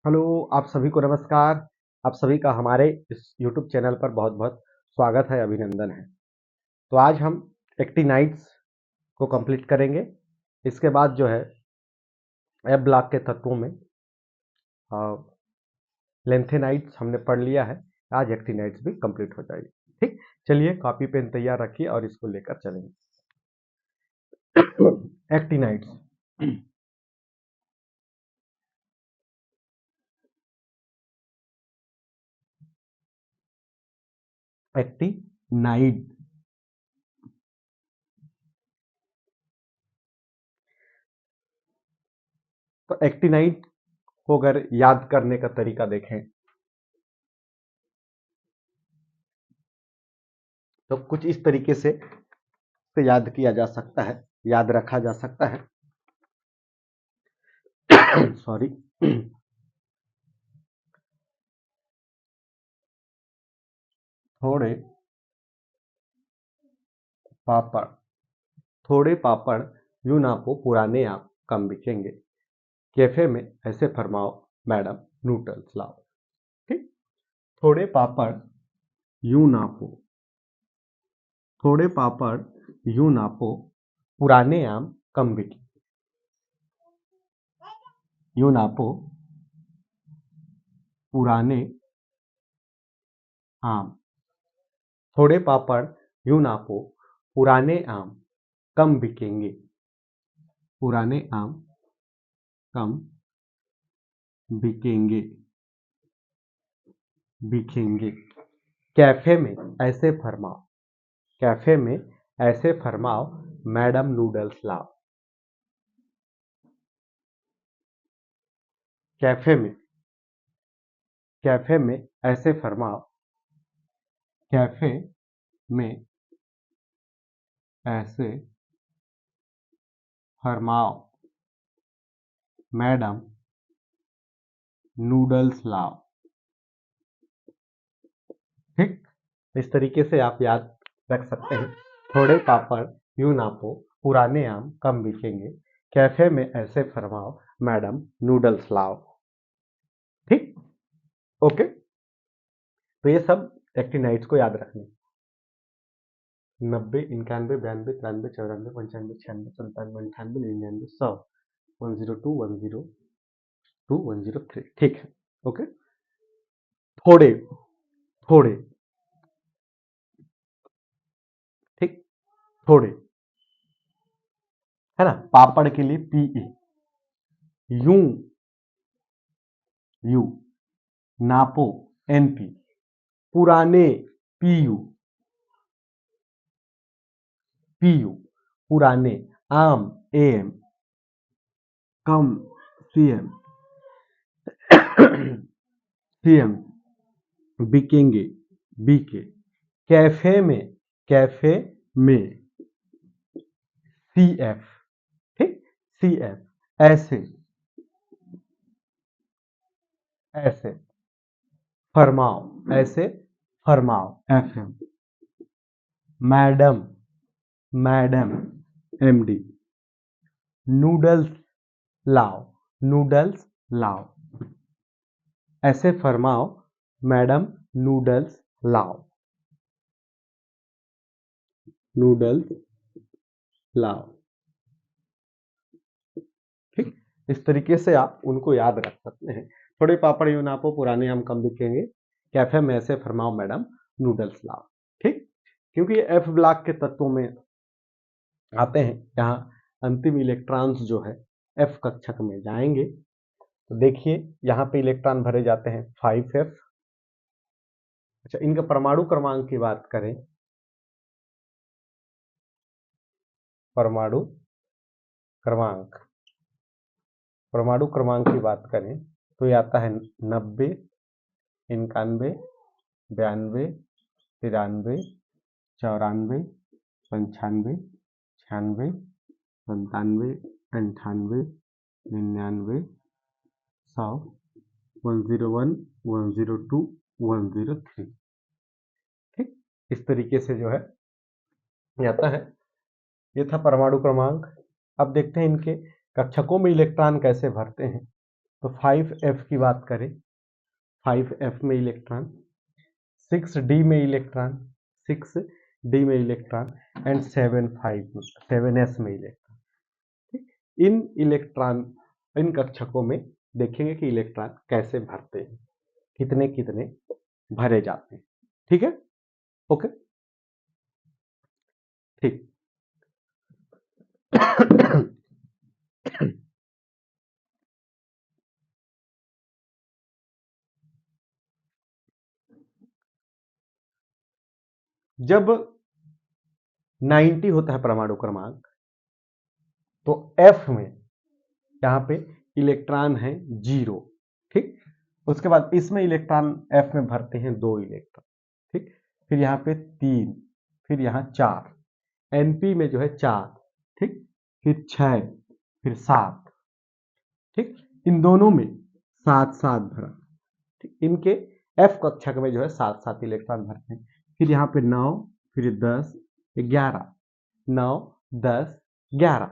Hello, आप सभी को नमस्कार। आप सभी का हमारे इस यूट्यूब चैनल पर बहुत बहुत स्वागत है, अभिनंदन है। तो आज हम एक्टिनाइड्स को कंप्लीट करेंगे। इसके बाद जो है एफ ब्लॉक के तत्वों में लेंथेनाइड्स हमने पढ़ लिया है। आज एक्टिनाइड्स भी कंप्लीट हो जाएगी। ठीक, चलिए कॉपी पेन तैयार रखिए और इसको लेकर चलेंगे। एक्टिनाइड्स, एक्टिनाइड तो एक्टिनाइड को अगर याद करने का तरीका देखें तो कुछ इस तरीके से याद किया जा सकता है, याद रखा जा सकता है। सॉरी। थोड़े पापड़, थोड़े पापड़ यूं नापो पुराने आप कम बिकेंगे, कैफे में ऐसे फरमाओ मैडम नूडल्स लाओ। ठीक, थोड़े पापड़ यूं नापो, थोड़े पापड़ यूं नापो पुराने आम कम बिके, यूं नापो पुराने आम, थोड़े पापड़ यूं नापो पुराने आम कम बिकेंगे, पुराने आम कम बिकेंगे, बिकेंगे। कैफे में ऐसे फरमाओ, कैफे में ऐसे फरमाओ मैडम नूडल्स लाओ। कैफे में, कैफे में ऐसे फरमाओ, कैफे में ऐसे फरमाओ मैडम नूडल्स लाओ। ठीक, इस तरीके से आप याद रख सकते हैं। थोड़े पापड़ यूं नापो पुराने आम कम बिकेंगे, कैफे में ऐसे फरमाओ मैडम नूडल्स लाओ। ठीक, ओके। तो ये सब एक्टिनाइड्स को याद रखने। 90, 91, 92, 93, 94, 95, 96, 97, 98, 99, 100, 102, 102, 103। ठीक है, ओके। थोड़े, थोड़े, ठीक, थोड़े है ना। पापड़ के लिए पीए, यूं, यू, नापो एनपी, पुराने पीयू, पीयू, पुराने, आम एम, कम सीएम, सीएम, बिकेंगे बीके, कैफे में, कैफे में सीएफ, ठीक, सीएफ, ऐसे, ऐसे फरमाओ, ऐसे फरमाओ FM, madam, madam MD, noodles लाओ, नूडल्स लाओ, ऐसे फरमाओ मैडम नूडल्स लाओ, नूडल्स लाओ। ठीक, इस तरीके से आप उनको याद रख सकते हैं। थोड़े पापड़ यूं नापो पुराने आम कम बिकेंगे, कैफे में ऐसे फरमाओ मैडम नूडल्स लाओ। ठीक, क्योंकि ये एफ ब्लॉक के तत्वों में आते हैं। यहाँ अंतिम इलेक्ट्रॉन्स जो है एफ कक्षक में जाएंगे। तो देखिए यहाँ पे इलेक्ट्रॉन भरे जाते हैं 5f। अच्छा, इनका परमाणु क्रमांक की बात करें, परमाणु क्रमांक, परमाणु क्रमांक की बात करें तो ये आता है 90, 91, 92, 93, 94, 95, 96, 97, 98, 99, 100, 101, 102, 103। ठीक, इस तरीके से जो है ये आता है। ये था परमाणु क्रमांक। अब देखते हैं इनके कक्षकों में इलेक्ट्रॉन कैसे भरते हैं। तो 5f की बात करें, 5f में इलेक्ट्रॉन, 6d में इलेक्ट्रॉन, 6d में इलेक्ट्रॉन एंड 7s में इलेक्ट्रॉन। ठीक, इन इलेक्ट्रॉन, इन कक्षकों में देखेंगे कि इलेक्ट्रॉन कैसे भरते हैं, कितने कितने भरे जाते हैं। ठीक है, ओके, ठीक। जब 90 होता है परमाणु क्रमांक, तो F में यहाँ पे इलेक्ट्रॉन है 0। ठीक, उसके बाद इसमें इलेक्ट्रॉन F में भरते हैं 2 इलेक्ट्रॉन। ठीक, फिर यहाँ पे 3, फिर यहाँ 4, NP में जो है 4, ठीक, फिर 6, फिर 7। ठीक, इन दोनों में 7 भरा। ठीक, इनके F कक्षक में जो है 7 इलेक्ट्रॉन भरते हैं। फिर यहाँ पे 9, फिर 10, 11, 9, 10, 11।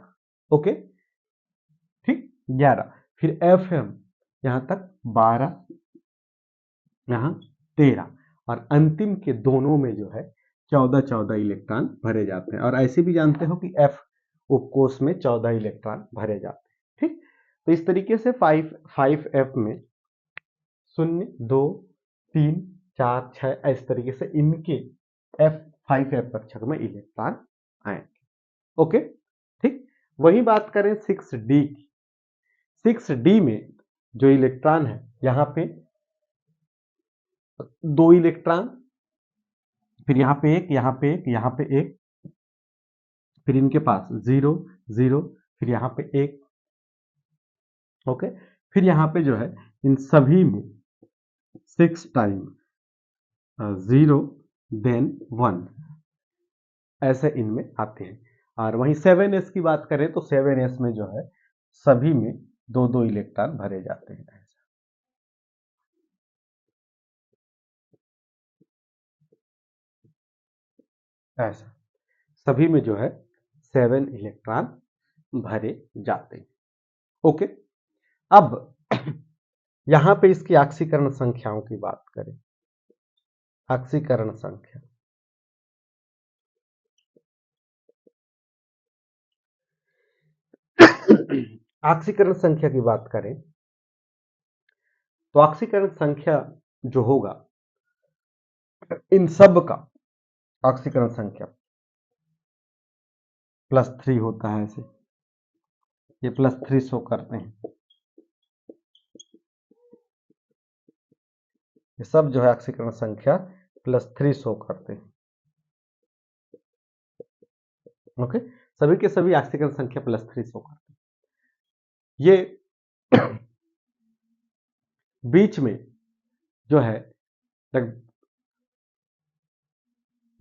ओके, ठीक, 11। फिर FM यहाँ तक 12, यहाँ 13, और अंतिम के दोनों में जो है 14 इलेक्ट्रॉन भरे जाते हैं। और ऐसे भी जानते हो कि F उपकोष में 14 इलेक्ट्रॉन भरे जाते हैं। ठीक, तो इस तरीके से 5F में 0, 2, 3, 4, 6 इस तरीके से इनके5F कक्षक में इलेक्ट्रॉन आएंगे। ओके, ठीक। वही बात करें 6D की, 6D में जो इलेक्ट्रॉन है यहाँ पे 2 इलेक्ट्रॉन, फिर यहाँ पे एक, यहाँ पे एक, यहाँ पे एक, फिर इनके पास 0, 0, फिर यहाँ पे एक। ओके, फिर यहाँ पे जो है इन सभी में 6 टाइम 0 देन 1 ऐसे इनमें आते हैं। और वहीं 7s की बात करें तो 7s में जो है सभी में 2 इलेक्ट्रॉन भरे जाते हैं। ऐसा सभी में जो है 7 इलेक्ट्रॉन भरे जाते हैं। ओके, अब यहां पे इसकी ऑक्सीकरण संख्याओं की बात करें। ऑक्सीकरण संख्या, ऑक्सीकरण संख्या की बात करें तो ऑक्सीकरण संख्या जो होगा इन सब का ऑक्सीकरण संख्या +3 होता है। ऐसे ये +3 शो करते हैं। ये सब जो है ऑक्सीकरण संख्या +3 शो करते हैं। ओके, सभी के सभी ऑक्सीकरण संख्या +3 शो करते हैं। ये बीच में जो है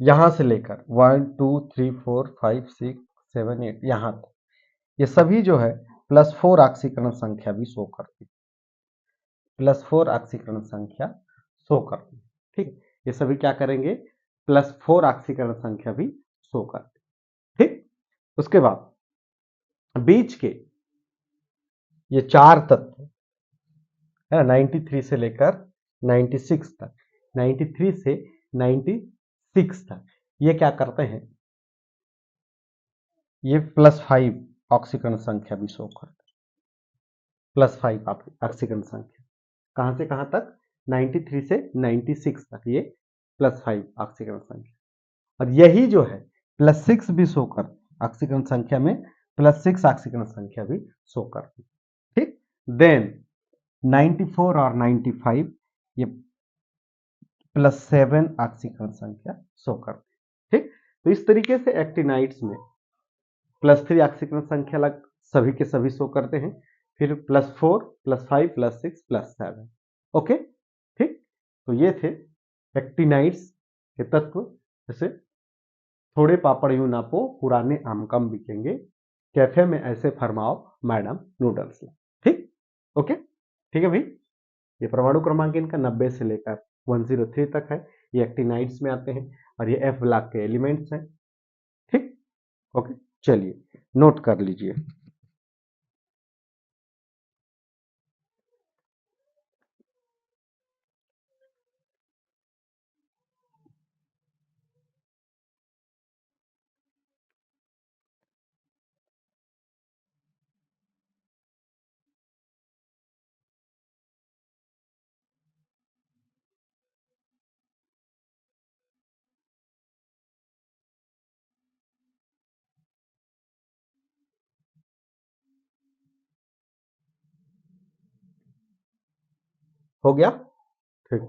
यहां से लेकर 1, 2, 3, 4, 5, 6, 7, 8 यहां तक ये सभी जो है +4 ऑक्सीकरण संख्या भी शो करती है। +4 ऑक्सीकरण संख्या शो करती है। ठीक, ये सभी क्या करेंगे, +4 ऑक्सीकरण संख्या भी शो करती है। ठीक, उसके बाद बीच के ये 4 तत्व है ना, 93 से लेकर 96 तक, 93 से 96 तक ये क्या करते हैं, ये +5 ऑक्सीकरण संख्या भी शो करते हैं। +5 ऑक्सीकरण संख्या कहां से कहां तक, 93 से 96 तक ये +5 ऑक्सीकरण संख्या। और यही जो है +6 भी शो करती है। ऑक्सीकरण संख्या में +6 ऑक्सीकरण संख्या भी शो करती है। ठीक, देन 94 और 95 ये +7 ऑक्सीकरण संख्या शो करती है। ठीक, तो इस तरीके से एक्टिनाइड्स में +3 ऑक्सीकरण संख्या लग सभी के सभी शो करते हैं। फिर +4, +5, +6, +7। ओके, ठीक, तो ये थे एक्टिनाइड्स के तत्व। जैसे थोड़े पापड़ यूं नापो, पुराने आम कम बिकेंगे, कैफे में ऐसे फरमाओ मैडम नूडल्स। ठीक, ओके, ठीक है भाई। ये परमाणु क्रमांक इनका 90 से लेकर 103 तक है। ये एक्टिनाइड्स में आते हैं और ये F ब्लॉक के एलिमेंट्स हैं। ठीक, ओके, चलिए नोट कर लीजिए। हो गया? ठीक।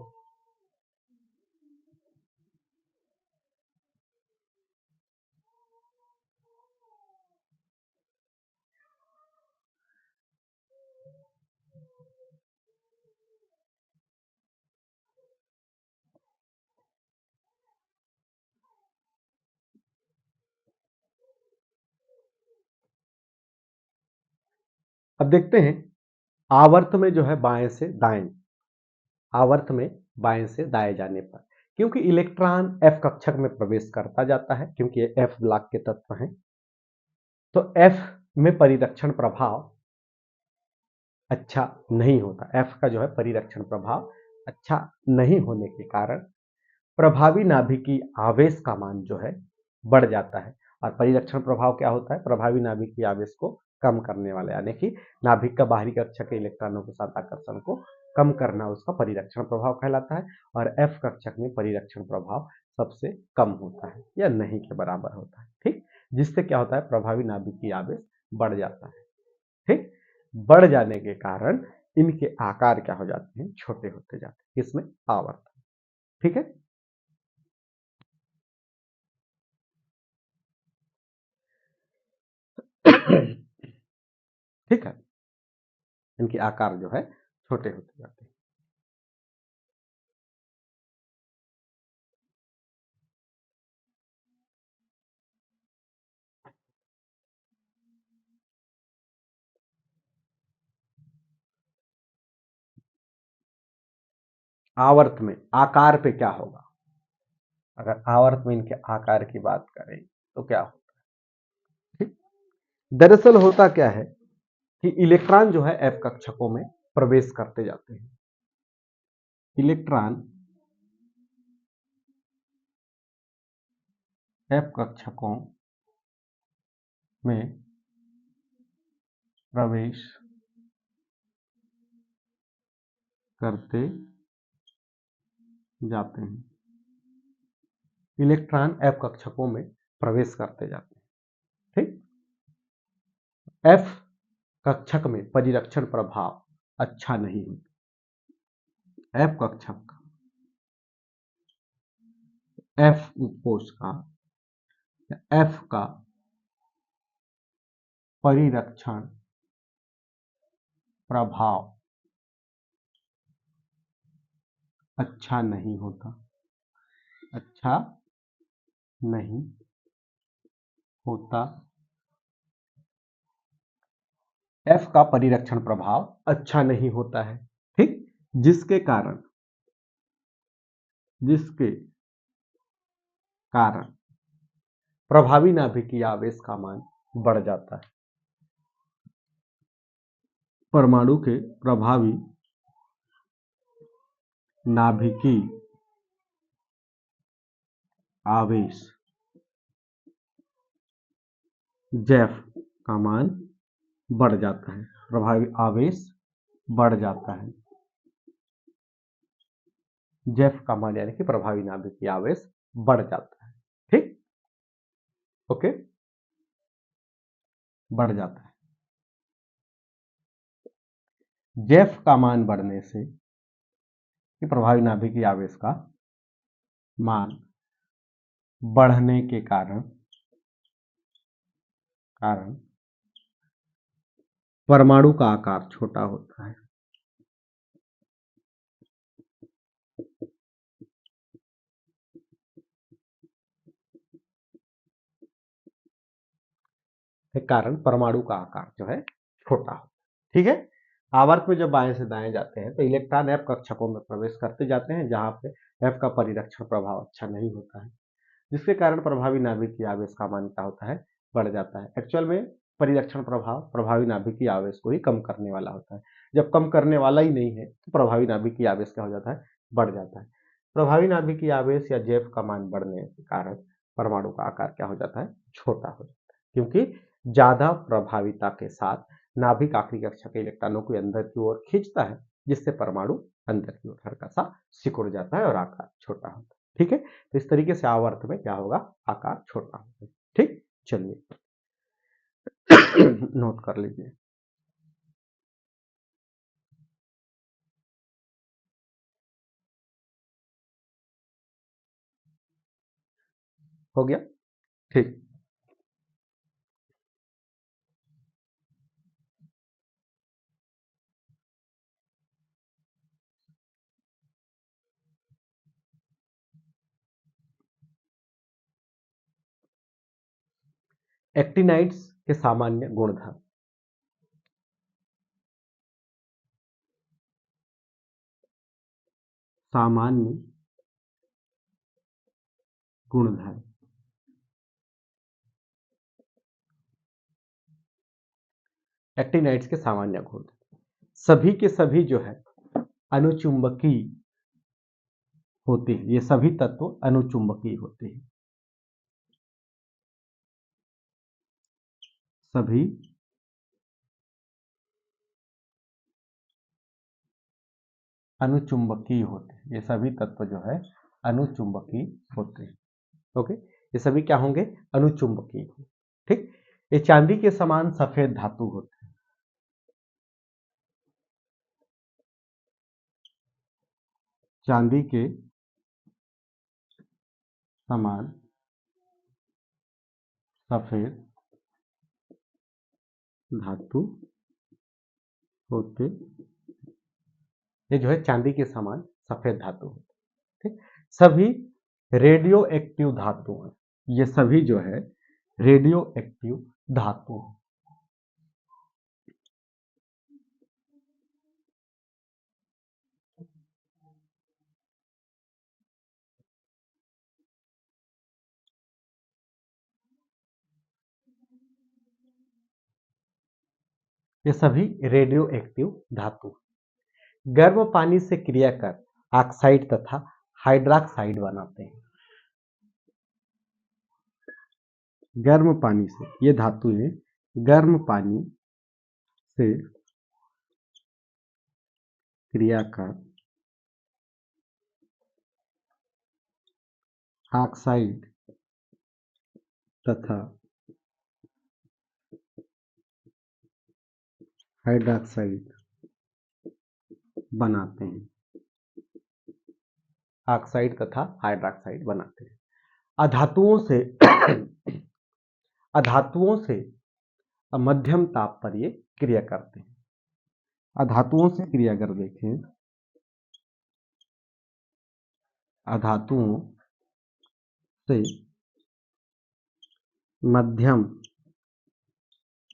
अब देखते हैं आवर्त में जो है बाएं से दाएं, आवर्त में बाएं से दाएं जाने पर, क्योंकि इलेक्ट्रॉन एफ कक्षक में प्रवेश करता जाता है, क्योंकि ये एफ ब्लॉक के तत्व हैं, तो एफ में परिरक्षण प्रभाव अच्छा नहीं होता। एफ का जो है परिरक्षण प्रभाव अच्छा नहीं होने के कारण प्रभावी नाभिकीय आवेश का मान जो है बढ़ जाता है। और परिरक्षण प्रभाव क्या होता है? प्रभावी नाभिकीय आवेश को कम करने वाला, यानी कि नाभिक का बाहरी कक्षा के इलेक्ट्रॉनों के साथ आकर्षण को कम करना उसका परिरक्षण प्रभाव कहलाता है। और एफ कक्षक में परिरक्षण प्रभाव सबसे कम होता है या नहीं के बराबर होता है। ठीक, जिससे क्या होता है? प्रभावी नाभिकीय आवेश बढ़ जाता है। ठीक, बढ़ जाने के कारण इनके आकार क्या हो जाते हैं? छोटे होते जाते हैं। किसमें? आवर्त। ठीक है। ठीक है, इनके आकार जो है छोटे होते जाते हैं। आवर्त में आकार पे क्या होगा? अगर आवर्त में इनके आकार की बात करें तो क्या होगा? ठीक, दरअसल होता क्या है कि इलेक्ट्रॉन जो है एफ कक्षकों में प्रवेश करते जाते हैं। इलेक्ट्रॉन एफ कक्षकों में प्रवेश करते जाते हैं। इलेक्ट्रॉन एफ कक्षकों में प्रवेश करते जाते हैं। ठीक, एफ कक्षक में परिरक्षण प्रभाव अच्छा नहीं होता। एफ कक्षक, एफ कोश का, एफ का परिरक्षण प्रभाव अच्छा नहीं होता। अच्छा नहीं होता। एफ का परिरक्षण प्रभाव अच्छा नहीं होता है। ठीक, जिसके कारण, जिसके कारण प्रभावी नाभिकीय आवेश का मान बढ़ जाता है। परमाणु के प्रभावी नाभिकीय आवेश जैफ का मान बढ़ जाता है। प्रभावी आवेश बढ़ जाता है। जेफ का मान यानी कि प्रभावी नाभिकीय आवेश बढ़ जाता है। ठीक, ओके, बढ़ जाता है। जेफ का मान बढ़ने से कि प्रभावी नाभिकीय आवेश का मान बढ़ने के कारण कारण परमाणु का आकार छोटा होता है। के कारण परमाणु का आकार जो है छोटा होता है। ठीक है, आवर्त में जब बाएं से दाएं जाते हैं तो इलेक्ट्रॉन एफ कक्षकों में प्रवेश करते जाते हैं, जहां पे एफ का परिरक्षण प्रभाव अच्छा नहीं होता है, जिसके कारण प्रभावी नाभिकीय आवेश का मान क्या होता है? बढ़ जाता है। एक्चुअल में परिरक्षण प्रभाव प्रभावी नाभिकीय आवेश को ही कम करने वाला होता है। जब कम करने वाला ही नहीं है तो प्रभावी नाभिकीय आवेश क्या हो जाता है? बढ़ जाता है। प्रभावी नाभिकीय आवेश या जेफ का मान बढ़ने के कारण परमाणु का आकार क्या हो जाता है? छोटा हो जाता है, क्योंकि ज्यादा प्रभाविता के साथ नाभिक आखिरी कक्षा के इलेक्ट्रॉनों को अंदर की ओर खींचता है, जिससे परमाणु अंदर की ओर हल्का सा सिकुड़ जाता है और आकार छोटा होता है। ठीक है, तो इस तरीके से आवर्त में क्या होगा? आकार छोटा होगा। ठीक, चलिए नोट कर लीजिए। हो गया। ठीक। एक्टिनाइड्स के सामान्य गुणधर्म। सामान्य गुणधर्म। एक्टिनाइड्स के सामान्य गुण, सभी के सभी जो है अनुचुंबकीय होते हैं। ये सभी तत्व अनुचुंबकीय होते हैं। सभी अनुचुंबकीय होते हैं। ये सभी तत्व जो है अनुचुंबकीय होते हैं। ओके, ये सभी क्या होंगे? अनुचुंबकीय। ठीक। ये चांदी के समान सफेद धातु होते हैं। चांदी के समान सफेद धातु होते, ये जो है चांदी के समान सफेद धातु होते। ठीक। सभी रेडियो एक्टिव धातु हैं। ये सभी जो है रेडियो एक्टिव धातु हैं। ये सभी रेडियो एक्टिव धातु गर्म पानी से क्रिया कर ऑक्साइड तथा हाइड्रॉक्साइड बनाते हैं। गर्म पानी से, ये धातुएं गर्म पानी से क्रिया कर ऑक्साइड तथा हाइड्रॉक्साइड बनाते हैं। ऑक्साइड तथा हाइड्रॉक्साइड बनाते हैं। अधातुओं से अधातुओं से मध्यम ताप पर ये क्रिया करते हैं। अधातुओं से क्रिया कर देखें, अधातुओं से मध्यम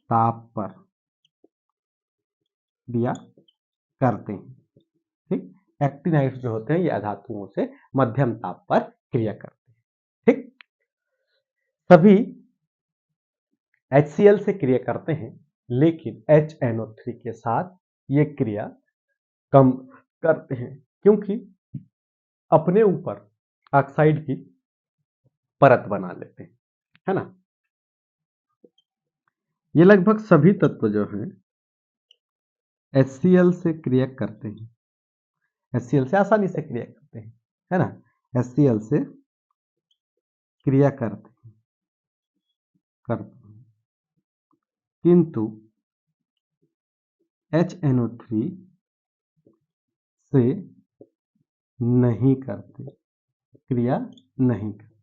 ताप पर क्रिया करते हैं। ठीक। एक्टिनाइड्स जो होते हैं ये अधातुओं से मध्यम ताप पर क्रिया करते हैं। ठीक। सभी HCl से क्रिया करते हैं, लेकिन HNO3 के साथ ये क्रिया कम करते हैं, क्योंकि अपने ऊपर ऑक्साइड की परत बना लेते हैं, है ना। ये लगभग सभी तत्व जो हैं HCl से क्रिया करते हैं। HCl से आसानी से क्रिया करते हैं, है ना। HCl से क्रिया करते हैं, किंतु HNO3 से नहीं करते, क्रिया नहीं करते।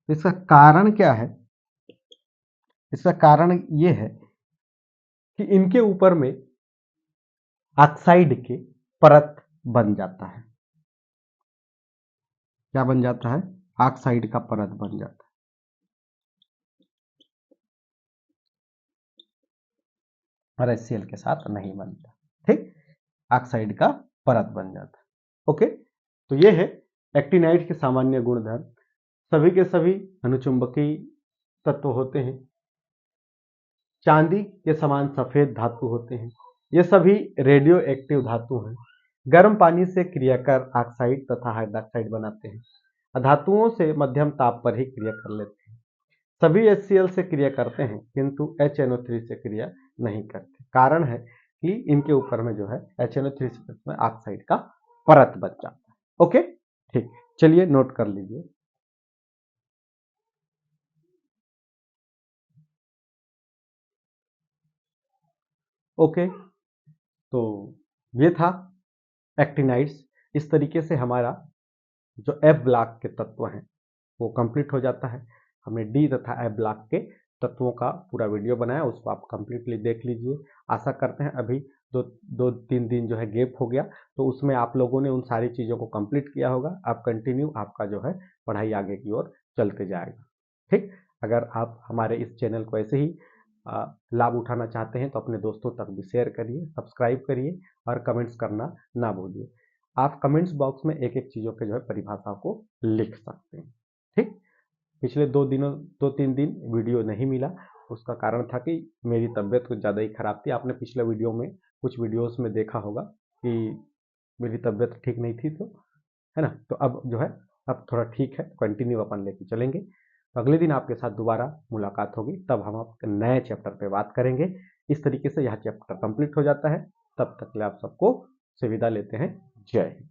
तो इसका कारण क्या है? इसका कारण ये है कि इनके ऊपर में ऑक्साइड के परत बन जाता है। क्या बन जाता है? ऑक्साइड का परत बन जाता है। और HCl के साथ नहीं बनता। ठीक। ऑक्साइड का परत बन जाता है। ओके, तो ये है एक्टिनाइड के सामान्य गुणधर्म। सभी के सभी अनुचुंबकीय तत्व होते हैं। चांदी के समान सफेद धातु होते हैं। ये सभी रेडियो एक्टिव धातु हैं। गर्म पानी से क्रिया कर ऑक्साइड तथा हाइड्रॉक्साइड बनाते हैं। धातुओं से मध्यम ताप पर ही क्रिया कर लेते हैं। सभी HCl से क्रिया करते हैं, किंतु HNO3 से क्रिया नहीं करते। कारण है कि इनके ऊपर में जो है HNO3 में ऑक्साइड का परत बच जाता है। ओके, ठीक। चलिए नोट कर लीजिए। ओके, तो ये था एक्टिनाइड्स। इस तरीके से हमारा जो F ब्लॉक के तत्व हैं वो कंप्लीट हो जाता है। हमने डी तथा एफ ब्लॉक के तत्वों का पूरा वीडियो बनाया, उसको आप कंप्लीटली देख लीजिए। आशा करते हैं अभी दो तीन दिन जो है गैप हो गया, तो उसमें आप लोगों ने उन सारी चीज़ों को कंप्लीट किया होगा। आप कंटिन्यू आपका जो है पढ़ाई आगे की ओर चलते जाएगा। ठीक, अगर आप हमारे इस चैनल को ऐसे ही लाभ उठाना चाहते हैं तो अपने दोस्तों तक भी शेयर करिए, सब्सक्राइब करिए और कमेंट्स करना ना भूलिए। आप कमेंट्स बॉक्स में एक एक चीज़ों के जो है परिभाषा को लिख सकते हैं। ठीक, पिछले 2-3 दिन वीडियो नहीं मिला, उसका कारण था कि मेरी तबीयत कुछ ज़्यादा ही खराब थी। आपने पिछले वीडियो में कुछ वीडियोस में देखा होगा कि मेरी तबीयत ठीक नहीं थी, तो है ना, तो अब जो है अब थोड़ा ठीक है, कंटिन्यू अपन लेके चलेंगे। तो अगले दिन आपके साथ दोबारा मुलाकात होगी, तब हम आपके नए चैप्टर पे बात करेंगे। इस तरीके से यह चैप्टर कंप्लीट हो जाता है। तब तक के लिए आप सबको से विदा लेते हैं। जय हिंद।